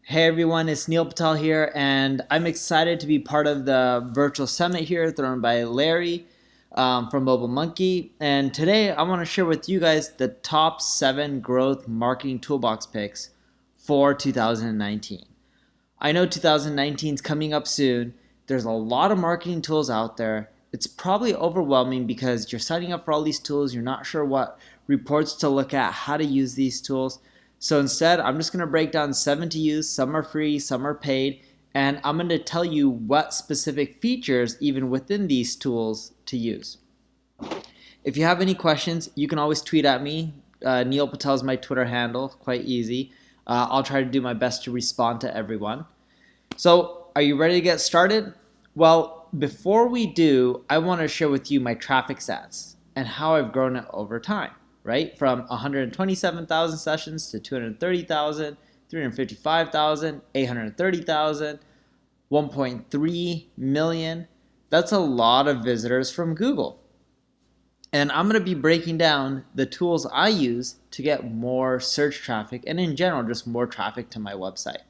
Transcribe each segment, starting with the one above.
Hey everyone, it's Neil Patel here, and I'm excited to be part of the virtual summit here thrown by Larry from MobileMonkey. And today I want to share with you guys the top 7 growth marketing toolbox picks for 2019. I know 2019 is coming up soon. There's a lot of marketing tools out there. It's probably overwhelming because you're signing up for all these tools, you're not sure what reports to look at, how to use these tools. So instead, I'm just going to break down 7 to use. Some are free, some are paid, and I'm going to tell you what specific features even within these tools to use. If you have any questions, you can always tweet at me. Neil Patel is my Twitter handle, quite easy. I'll try to do my best to respond to everyone. So are you ready to get started? Well, before we do, I want to share with you my traffic stats and how I've grown it over time. Right? From 127,000 sessions to 230,000, 355,000, 830,000, 1.3 million. That's a lot of visitors from Google. And I'm going to be breaking down the tools I use to get more search traffic and in general just more traffic to my website.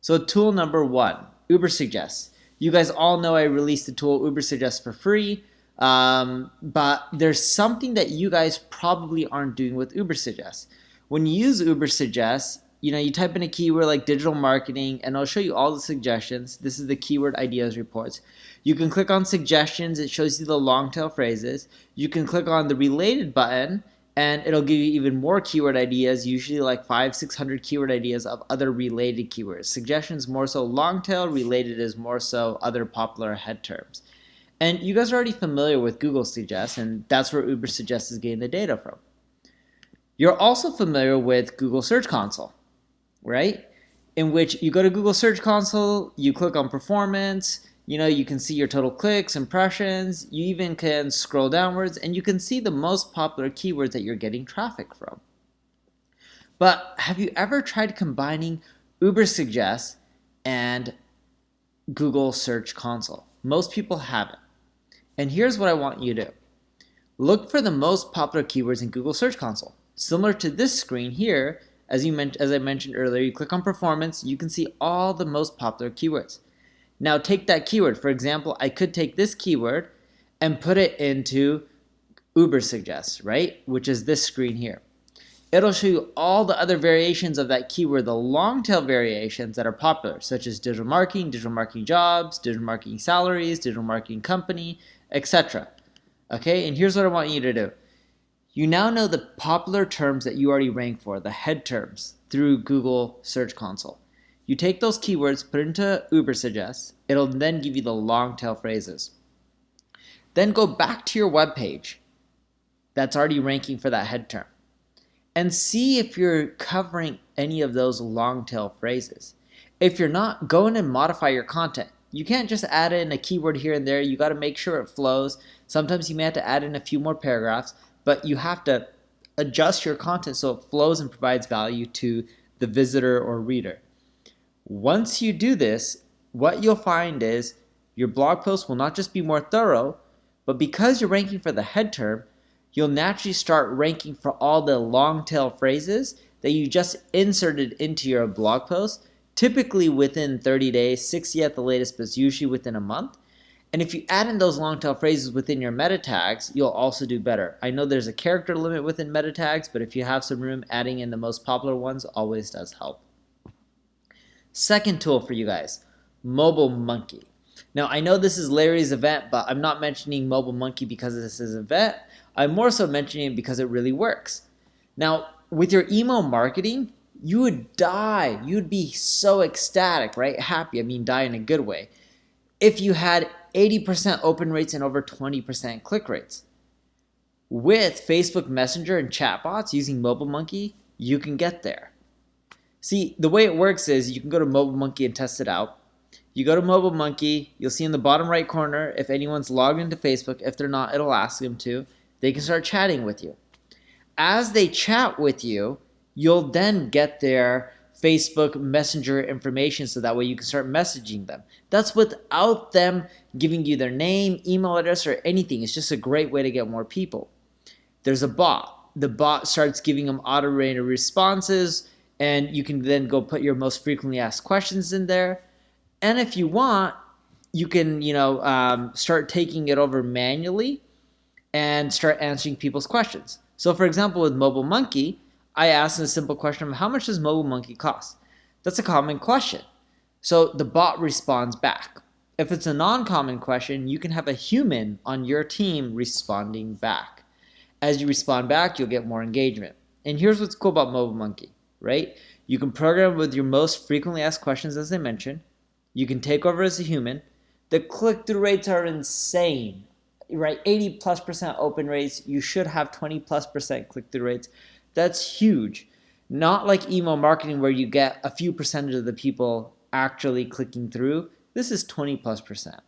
So tool number 1, Ubersuggest. You guys all know I released the tool Ubersuggest for free. But there's something that you guys probably aren't doing with Ubersuggest. When you use Ubersuggest, you type in a keyword like digital marketing and it'll show you all the suggestions. This is the keyword ideas reports. You can click on suggestions. It shows you the long tail phrases. You can click on the related button and it'll give you even more keyword ideas, usually like 500-600 keyword ideas of other related keywords. Suggestions more so long tail, related is more so other popular head terms. And you guys are already familiar with Google Suggest, and that's where Ubersuggest is getting the data from. You're also familiar with Google Search Console, right? In which you go to Google Search Console, you click on performance, you can see your total clicks, impressions, you even can scroll downwards, and you can see the most popular keywords that you're getting traffic from. But have you ever tried combining Ubersuggest and Google Search Console? Most people haven't. And here's what I want you to do. Look for the most popular keywords in Google Search Console. Similar to this screen here, as I mentioned earlier, you click on performance, you can see all the most popular keywords. Now take that keyword. For example, I could take this keyword and put it into Ubersuggest, right? Which is this screen here. It'll show you all the other variations of that keyword, the long tail variations that are popular, such as digital marketing jobs, digital marketing salaries, digital marketing company, etc. Okay, and here's what I want you to do. You now know the popular terms that you already rank for, the head terms, through Google Search Console. You take those keywords, put it into Ubersuggest, it'll then give you the long tail phrases. Then go back to your web page that's already ranking for that head term and see if you're covering any of those long tail phrases. If you're not, go in and modify your content. You can't just add in a keyword here and there. You got to make sure it flows. Sometimes you may have to add in a few more paragraphs, but you have to adjust your content so it flows and provides value to the visitor or reader. Once you do this, what you'll find is your blog post will not just be more thorough, but because you're ranking for the head term, you'll naturally start ranking for all the long tail phrases that you just inserted into your blog post, typically within 30 days, 60 at the latest, but it's usually within a month. And if you add in those long tail phrases within your meta tags, you'll also do better. I know there's a character limit within meta tags, but if you have some room, adding in the most popular ones always does help. Second tool for you guys, MobileMonkey. Now, I know this is Larry's event, but I'm not mentioning MobileMonkey because this is an event. I'm more so mentioning it because it really works. Now, with your email marketing, you would die. You'd be so ecstatic, right? Happy, die in a good way, if you had 80% open rates and over 20% click rates. With Facebook Messenger and chatbots using MobileMonkey, you can get there. See, the way it works is you can go to MobileMonkey and test it out. You go to MobileMonkey, you'll see in the bottom right corner if anyone's logged into Facebook. If they're not, it'll ask them to. They can start chatting with you. As they chat with you, you'll then get their Facebook Messenger information so that way you can start messaging them. That's without them giving you their name, email address, or anything. It's just a great way to get more people. There's a bot. The bot starts giving them auto-rated responses. And you can then go put your most frequently asked questions in there. And if you want, you can, start taking it over manually and start answering people's questions. So for example, with MobileMonkey, I asked a simple question of how much does MobileMonkey cost? That's a common question. So the bot responds back. If it's a non-common question, you can have a human on your team responding back. As you respond back, you'll get more engagement. And here's what's cool about MobileMonkey, right? You can program with your most frequently asked questions, as I mentioned. You can take over as a human. The click-through rates are insane, right? 80+% open rates. You should have 20+% click-through rates. That's huge. Not like email marketing where you get a few percentage of the people actually clicking through. This is 20+%.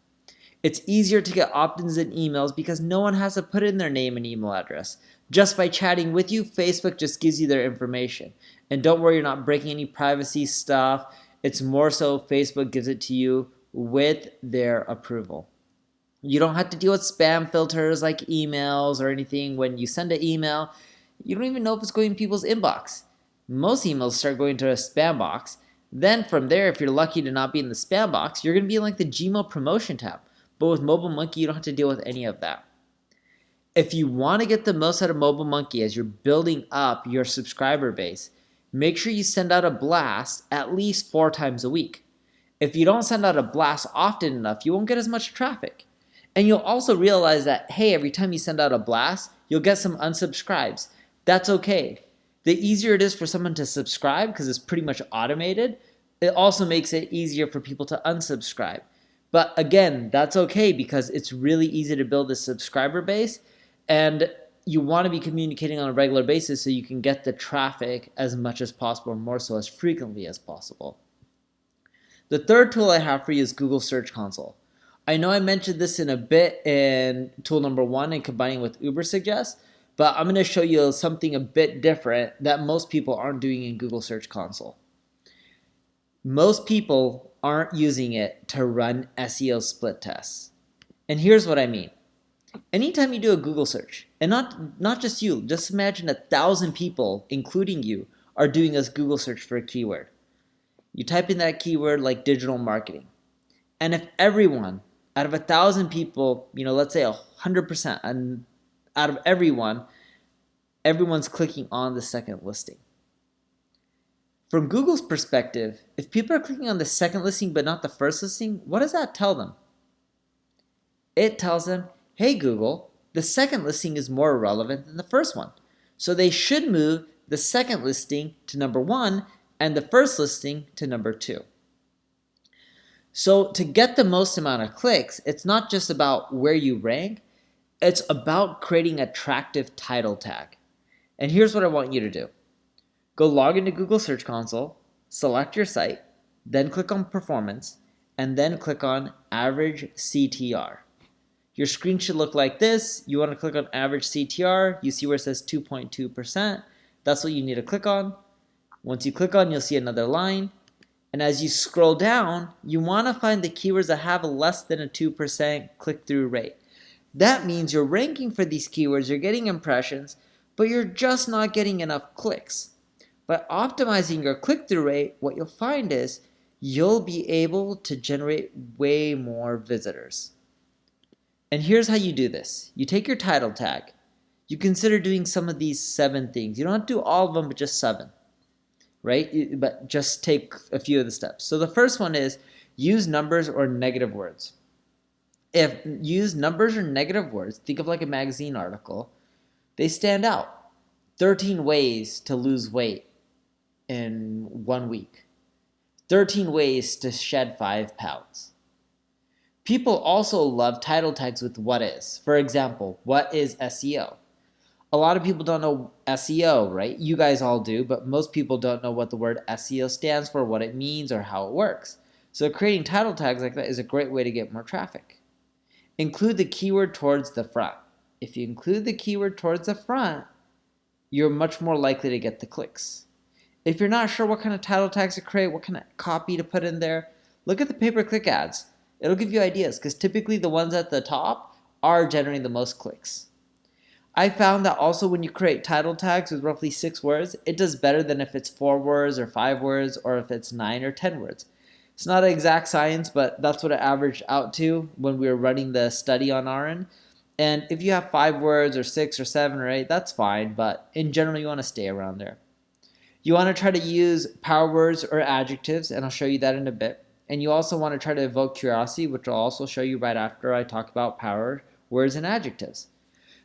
It's easier to get opt-ins in emails because no one has to put in their name and email address. Just by chatting with you, Facebook just gives you their information. And don't worry, you're not breaking any privacy stuff. It's more so Facebook gives it to you with their approval. You don't have to deal with spam filters like emails or anything. When you send an email, you don't even know if it's going in people's inbox. Most emails start going to a spam box. Then from there, if you're lucky to not be in the spam box, you're going to be in like the Gmail promotion tab. But with MobileMonkey, you don't have to deal with any of that. If you want to get the most out of MobileMonkey as you're building up your subscriber base, make sure you send out a blast at least 4 times a week. If you don't send out a blast often enough, you won't get as much traffic. And you'll also realize that, hey, every time you send out a blast, you'll get some unsubscribes. That's okay. The easier it is for someone to subscribe, because it's pretty much automated, it also makes it easier for people to unsubscribe. But again, that's okay because it's really easy to build a subscriber base, and you want to be communicating on a regular basis so you can get the traffic as much as possible, or more so as frequently as possible. The third tool I have for you is Google Search Console. I know I mentioned this in a bit in tool number 1 and combining with Ubersuggest, but I'm going to show you something a bit different that most people aren't doing in Google Search Console. Most people aren't using it to run SEO split tests. And here's what I mean. Anytime you do a Google search, and not just you, just imagine 1,000 people, including you, are doing a Google search for a keyword. You type in that keyword like digital marketing. And if everyone, out of 1,000 people, let's say 100%, and out of everyone's clicking on the second listing. From Google's perspective, if people are clicking on the second listing but not the first listing, what does that tell them? It tells them, hey Google, the second listing is more relevant than the first one. So they should move the second listing to number 1 and the first listing to number 2. So to get the most amount of clicks, it's not just about where you rank, it's about creating an attractive title tag. And here's what I want you to do. Go log into Google Search Console, select your site, then click on Performance, and then click on Average CTR. Your screen should look like this. You want to click on Average CTR. You see where it says 2.2%. That's what you need to click on. Once you click on, you'll see another line. And as you scroll down, you want to find the keywords that have less than a 2% click-through rate. That means you're ranking for these keywords, you're getting impressions, but you're just not getting enough clicks. By optimizing your click-through rate, what you'll find is you'll be able to generate way more visitors. And here's how you do this. You take your title tag. You consider doing some of these 7 things. You don't have to do all of them, but just 7. Right? But just take a few of the steps. So the first one is use numbers or negative words. If use numbers or negative words, think of like a magazine article, they stand out. 13 ways to lose weight in 1 week. 13 ways to shed 5 pounds. People also love title tags with what is. For example, what is SEO? A lot of people don't know SEO, right? You guys all do, but most people don't know what the word SEO stands for, what it means, or how it works. So creating title tags like that is a great way to get more traffic. Include the keyword towards the front. If you include the keyword towards the front, you're much more likely to get the clicks. If you're not sure what kind of title tags to create, what kind of copy to put in there, look at the pay-per-click ads. It'll give you ideas because typically the ones at the top are generating the most clicks. I found that also when you create title tags with roughly 6 words, it does better than if it's 4 words or 5 words or if it's 9 or 10 words. It's not an exact science, but that's what it averaged out to when we were running the study on our end. And if you have 5 words or 6 or 7 or 8, that's fine, but in general you want to stay around there. You want to try to use power words or adjectives, and I'll show you that in a bit. And you also want to try to evoke curiosity, which I'll also show you right after I talk about power words and adjectives.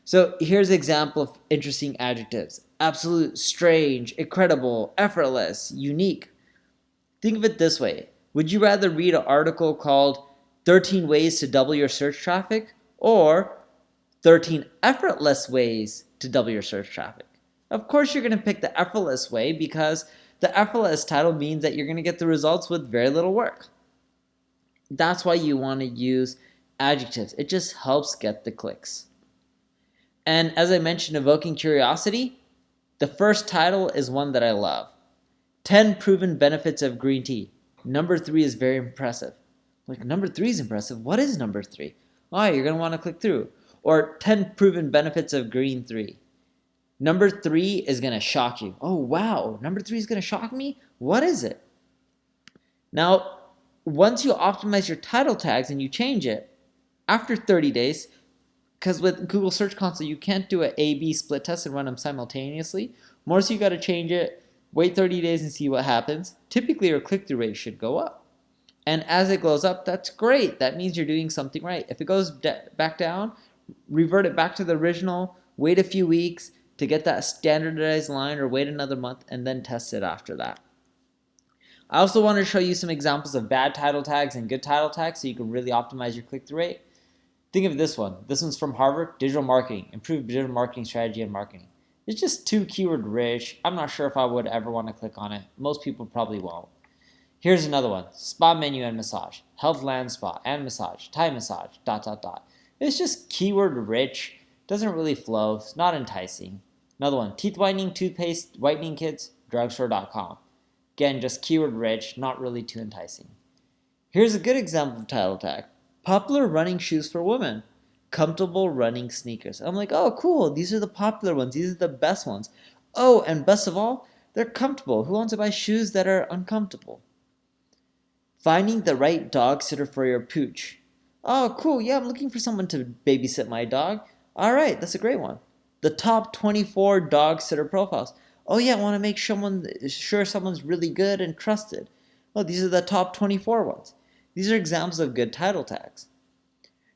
So here's an example of interesting adjectives. Absolute, strange, incredible, effortless, unique. Think of it this way. Would you rather read an article called 13 Ways to Double Your Search Traffic or 13 Effortless Ways to Double Your Search Traffic? Of course you're going to pick the effortless way because the effortless title means that you're going to get the results with very little work. That's why you want to use adjectives. It just helps get the clicks. And as I mentioned, evoking curiosity, the first title is one that I love. 10 Proven Benefits of Green Tea. Number 3 is very impressive. Like, number 3 is impressive. What is number 3? Oh, you're going to want to click through. Or 10 Proven Benefits of Green Tea. Number 3 is going to shock you. Oh, wow. Number 3 is going to shock me? What is it? Now, once you optimize your title tags and you change it, after 30 days, because with Google Search Console, you can't do an A/B split test and run them simultaneously. More so you got to change it, wait 30 days and see what happens. Typically, your click-through rate should go up. And as it goes up, that's great. That means you're doing something right. If it goes back down, revert it back to the original, wait a few weeks to get that standardized line or wait another month and then test it after that. I also want to show you some examples of bad title tags and good title tags so you can really optimize your click-through rate. Think of this one. This one's from Harvard, digital marketing, improve digital marketing strategy and marketing. It's just too keyword rich. I'm not sure if I would ever want to click on it. Most people probably won't. Here's another one, spa menu and massage, health land spa and massage, Thai massage, ... It's just keyword rich, doesn't really flow, it's not enticing. Another one, teeth whitening, toothpaste, whitening kits, drugstore.com. Again, just keyword rich, not really too enticing. Here's a good example of title tag. Popular running shoes for women. Comfortable running sneakers. I'm like, oh, cool. These are the popular ones. These are the best ones. Oh, and best of all, they're comfortable. Who wants to buy shoes that are uncomfortable? Finding the right dog sitter for your pooch. Oh, cool. Yeah, I'm looking for someone to babysit my dog. All right, that's a great one. The top 24 dog sitter profiles. Oh, yeah, I want to make sure someone's really good and trusted. Well, these are the top 24 ones. These are examples of good title tags.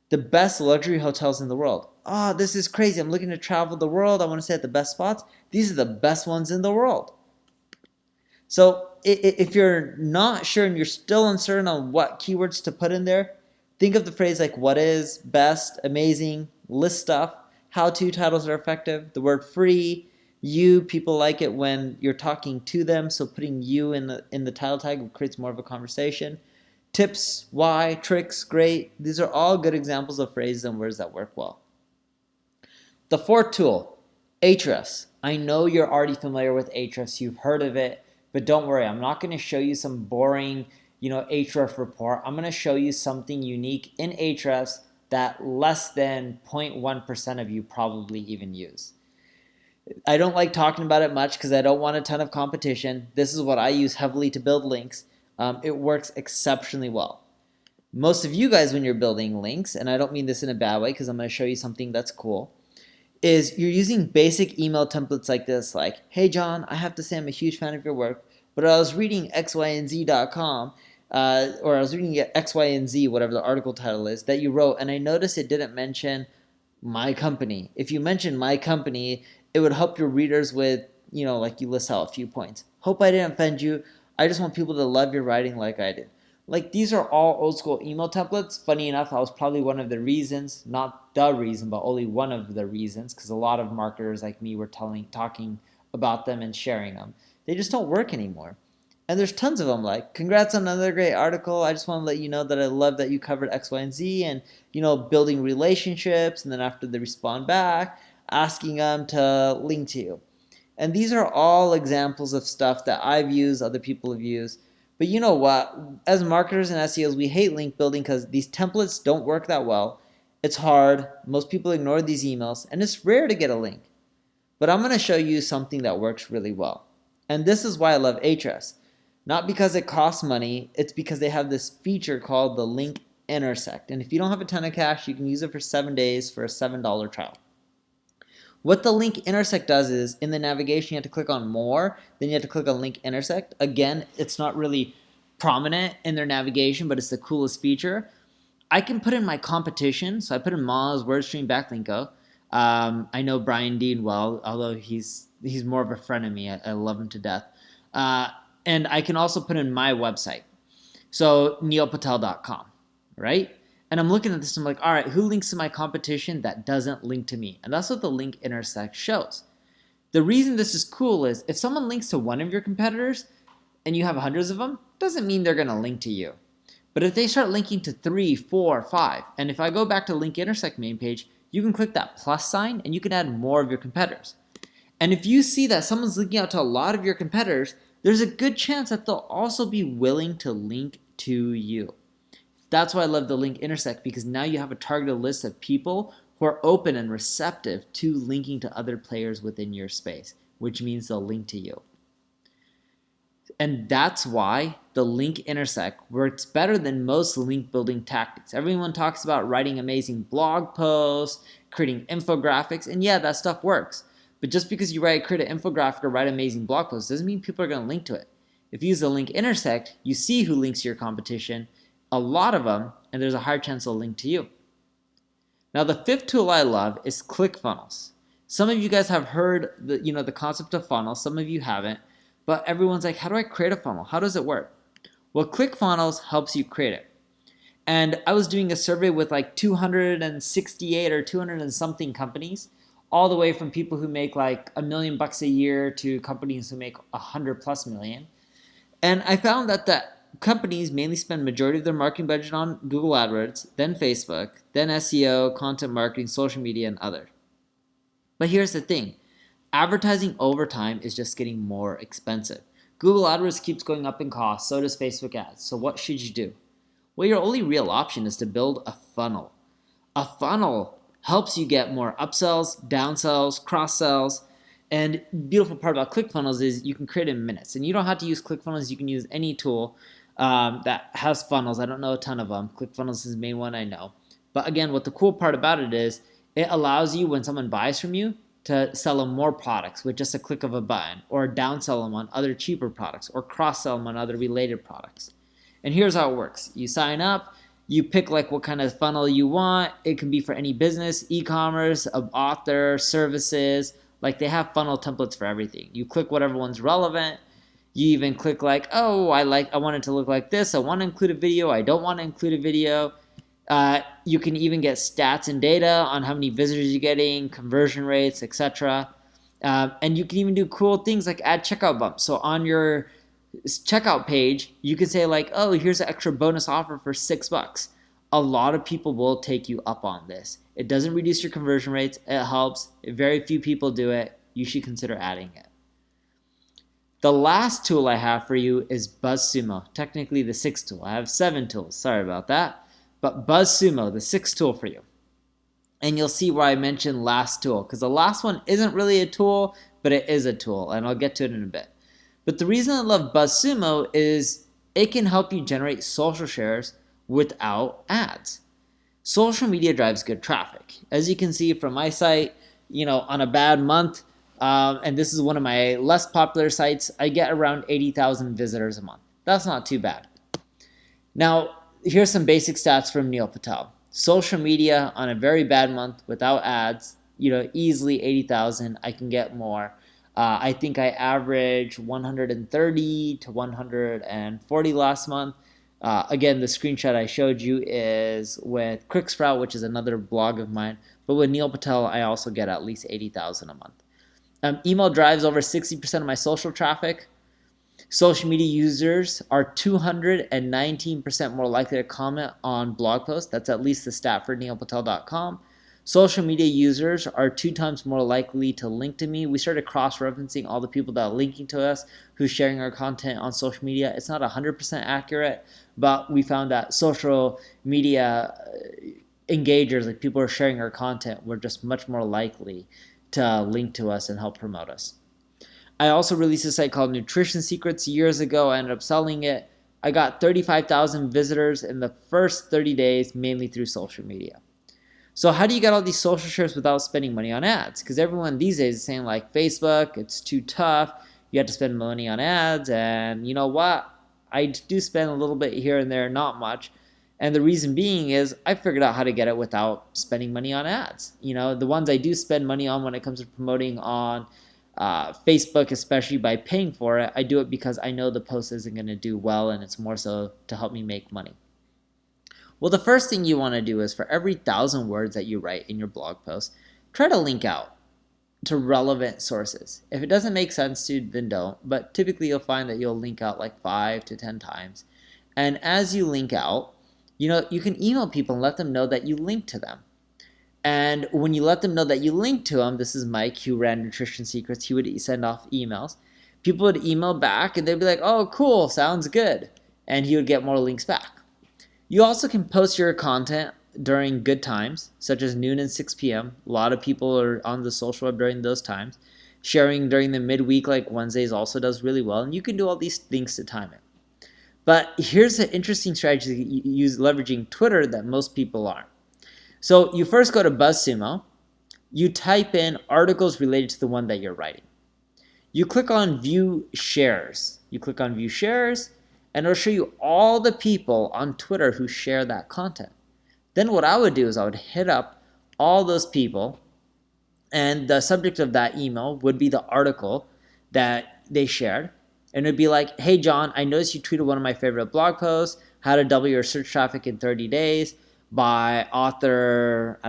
The best luxury hotels in the world. Oh, this is crazy. I'm looking to travel the world. I want to stay at the best spots. These are the best ones in the world. So if you're not sure and you're still uncertain on what keywords to put in there, think of the phrase like what is, best, amazing, list stuff, how-to titles are effective, the word free, you, people like it when you're talking to them, so putting you in the title tag creates more of a conversation. Tips, why, tricks, great. These are all good examples of phrases and words that work well. The fourth tool, Ahrefs. I know you're already familiar with Ahrefs. You've heard of it, but don't worry. I'm not going to show you some boring, Ahrefs report. I'm going to show you something unique in Ahrefs that less than 0.1% of you probably even use. I don't like talking about it much because I don't want a ton of competition. This is what I use heavily to build links. It works exceptionally well. Most of you guys, when you're building links, and I don't mean this in a bad way because I'm going to show you something that's cool, is you're using basic email templates like this, like, hey John, I have to say I'm a huge fan of your work, but I was reading xyandz.com, or I was reading X, Y, and Z, whatever the article title is, that you wrote, and I noticed it didn't mention my company. If you mention my company, it would help your readers with, like you list out a few points. Hope I didn't offend you. I just want people to love your writing like I did. Like, these are all old school email templates. Funny enough, that was probably one of the reasons, not the reason, but only one of the reasons, because a lot of marketers like me were talking about them and sharing them. They just don't work anymore. And there's tons of them, like, congrats on another great article. I just want to let you know that I love that you covered X, Y, and Z, and, building relationships, and then after they respond back, asking them to link to you. And these are all examples of stuff that I've used, other people have used. But you know what? As marketers and SEOs, we hate link building because these templates don't work that well. It's hard. Most people ignore these emails, and it's rare to get a link. But I'm going to show you something that works really well. And this is why I love Ahrefs. Not because it costs money, it's because they have this feature called the link intersect. And if you don't have a ton of cash, you can use it for 7 days for a $7 trial. What the link intersect does is, in the navigation, you have to click on more, then you have to click on link intersect. Again, it's not really prominent in their navigation, but it's the coolest feature. I can put in my competition, so I put in Moz, WordStream, Backlinko. I know Brian Dean well, although he's more of a friend of me. I love him to death. And I can also put in my website, so neilpatel.com, right? And I'm looking at this, and I'm like, all right, who links to my competition that doesn't link to me? And that's what the link intersect shows. The reason this is cool is if someone links to one of your competitors and you have hundreds of them, doesn't mean they're going to link to you. But if they start linking to 3, 4, 5, and if I go back to link intersect main page, you can click that plus sign and you can add more of your competitors. And if you see that someone's linking out to a lot of your competitors, there's a good chance that they'll also be willing to link to you. That's why I love the link intersect, because now you have a targeted list of people who are open and receptive to linking to other players within your space, which means they'll link to you. And that's why the link intersect works better than most link building tactics. Everyone talks about writing amazing blog posts, creating infographics, and yeah, that stuff works. But just because you create an infographic or write amazing blog posts doesn't mean people are going to link to it. If you use the link intersect, you see who links to your competition, a lot of them, and there's a higher chance they'll link to you. Now, the fifth tool I love is ClickFunnels. Some of you guys have heard the concept of funnels. Some of you haven't. But everyone's like, how do I create a funnel? How does it work? Well, ClickFunnels helps you create it. And I was doing a survey with like 268 or 200 and something companies, all the way from people who make like $1 million a year to companies who make 100+ million. And I found that the companies mainly spend majority of their marketing budget on Google AdWords, then Facebook, then SEO, content marketing, social media, and other. But here's the thing. Advertising over time is just getting more expensive. Google AdWords keeps going up in cost, so does Facebook ads. So what should you do? Well, your only real option is to build a funnel. A funnel helps you get more upsells, downsells, cross-sells. And the beautiful part about ClickFunnels is you can create in minutes. And you don't have to use ClickFunnels. You can use any tool that has funnels. I don't know a ton of them. ClickFunnels is the main one I know. But again, what the cool part about it is it allows you, when someone buys from you, to sell them more products with just a click of a button, or downsell them on other cheaper products, or cross-sell them on other related products. And here's how it works. You sign up, you pick like what kind of funnel you want. It can be for any business, e-commerce, author, services. Like they have funnel templates for everything. You click whatever one's relevant. You even click like, oh, I want it to look like this. I want to include a video. I don't want to include a video. You can even get stats and data on how many visitors you're getting, conversion rates, etc. And you can even do cool things like add checkout bumps. So on your checkout page, you can say like, oh, here's an extra bonus offer for $6. A lot of people will take you up on this. It doesn't reduce your conversion rates. It helps. Very few people do it. You should consider adding it. The last tool I have for you is Buzzsumo. Technically the sixth tool. I have 7 tools. Sorry about that. But Buzzsumo, the 6th tool for you. And you'll see why I mentioned last tool, because the last one isn't really a tool, but it is a tool, and I'll get to it in a bit. But the reason I love Buzzsumo is it can help you generate social shares without ads. Social media drives good traffic. As you can see from my site, on a bad month, and this is one of my less popular sites, I get around 80,000 visitors a month. That's not too bad. Now, here's some basic stats from Neil Patel. Social media on a very bad month without ads, easily 80,000. I can get more. I think I averaged 130 to 140 last month. Again, the screenshot I showed you is with Quicksprout, which is another blog of mine. But with Neil Patel, I also get at least 80,000 a month. Email drives over 60% of my social traffic. Social media users are 219% more likely to comment on blog posts. That's at least the stat for neilpatel.com. Social media users are 2 times more likely to link to me. We started cross-referencing all the people that are linking to us who's sharing our content on social media. It's not 100% accurate, but we found that social media engagers, like people who are sharing our content, were just much more likely to link to us and help promote us. I also released a site called Nutrition Secrets years ago. I ended up selling it. I got 35,000 visitors in the first 30 days, mainly through social media. So how do you get all these social shares without spending money on ads? Because everyone these days is saying like Facebook, it's too tough. You have to spend money on ads. And you know what? I do spend a little bit here and there, not much. And the reason being is I figured out how to get it without spending money on ads. The ones I do spend money on when it comes to promoting on Facebook, especially by paying for it, I do it because I know the post isn't going to do well and it's more so to help me make money. Well, the first thing you want to do is for every 1,000 words that you write in your blog post, try to link out to relevant sources. If it doesn't make sense to you, then don't. But typically you'll find that you'll link out like 5 to 10 times. And as you link out, you can email people and let them know that you link to them. And when you let them know that you link to them, this is Mike who ran Nutrition Secrets, he would send off emails. People would email back and they'd be like, oh, cool, sounds good. And he would get more links back. You also can post your content during good times, such as noon and 6 p.m. A lot of people are on the social web during those times. Sharing during the midweek, like Wednesdays, also does really well. And you can do all these things to time it. But here's an interesting strategy that you use leveraging Twitter that most people aren't. So you first go to Buzzsumo. You type in articles related to the one that you're writing. You click on View Shares. And it'll show you all the people on Twitter who share that content. Then what I would do is I would hit up all those people, and the subject of that email would be the article that they shared. And it'd be like, hey, John, I noticed you tweeted one of my favorite blog posts, How to Double Your Search Traffic in 30 Days by author,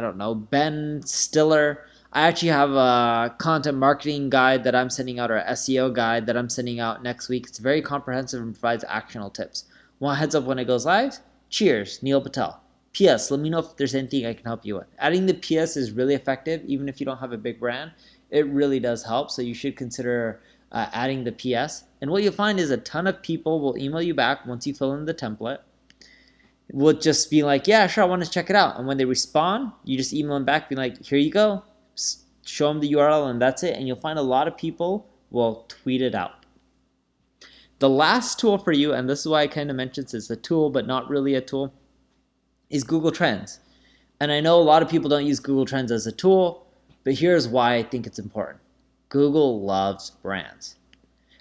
Ben Stiller. I actually have a content marketing guide that I'm sending out, or SEO guide that I'm sending out next week. It's very comprehensive and provides actionable tips. Want a heads up when it goes live? Cheers, Neil Patel. P.S. Let me know if there's anything I can help you with. Adding the P.S. is really effective, even if you don't have a big brand. It really does help, so you should consider adding the P.S. And what you'll find is a ton of people will email you back once you fill in the template. Will just be like, yeah, sure, I want to check it out. And when they respond, you just email them back, being like, here you go. Show them the URL, and that's it. And you'll find a lot of people will tweet it out. The last tool for you, and this is why I kind of mentioned it's a tool, but not really a tool, is Google Trends. And I know a lot of people don't use Google Trends as a tool, but here's why I think it's important. Google loves brands.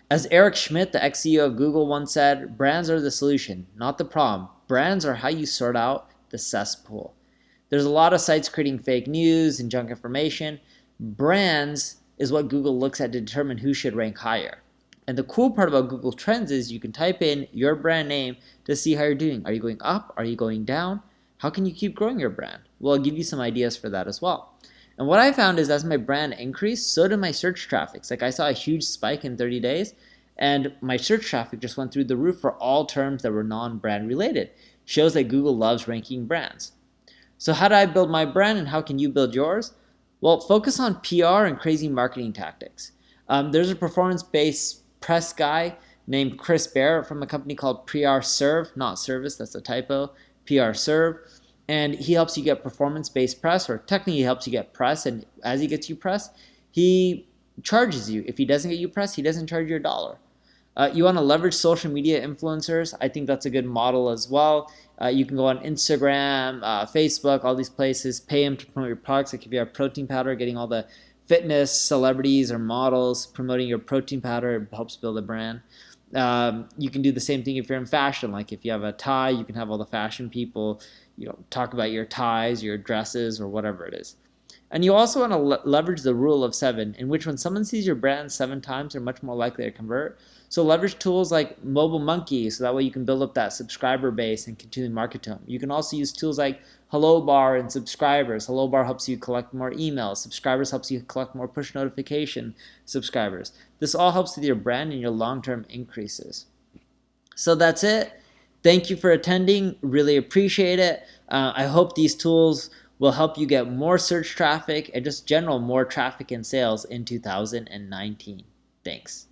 As Eric Schmidt, the ex-CEO of Google, once said, brands are the solution, not the problem. Brands are how you sort out the cesspool. There's a lot of sites creating fake news and junk information. Brands is what Google looks at to determine who should rank higher. And the cool part about Google Trends is you can type in your brand name to see how you're doing. Are you going up? Are you going down? How can you keep growing your brand? Well, I'll give you some ideas for that as well. And what I found is as my brand increased, so did my search traffic. Like I saw a huge spike in 30 days, and my search traffic just went through the roof for all terms that were non-brand related. Shows that Google loves ranking brands. So how do I build my brand, and how can you build yours? Well, focus on PR and crazy marketing tactics. There's a performance-based press guy named Chris Barrett from a company called PR Serve, not service, that's a typo, PR Serve. And he helps you get performance-based press, or technically he helps you get press, and as he gets you press, he charges you. If he doesn't get you press, he doesn't charge you $1. You want to leverage social media influencers. I think that's a good model as well. You can go on Instagram, Facebook, all these places, pay them to promote your products. Like if you have protein powder, getting all the fitness celebrities or models promoting your protein powder, it helps build a brand. You can do the same thing if you're in fashion. Like if you have a tie, you can have all the fashion people, talk about your ties, your dresses, or whatever it is. And you also want to leverage the rule of 7, in which when someone sees your brand 7 times, they're much more likely to convert. So leverage tools like MobileMonkey, so that way you can build up that subscriber base and continue to market to them. You can also use tools like HelloBar and subscribers. HelloBar helps you collect more emails. Subscribers helps you collect more push notification subscribers. This all helps with your brand and your long-term increases. So that's it. Thank you for attending. Really appreciate it. I hope these tools will help you get more search traffic and just general more traffic and sales in 2019. Thanks.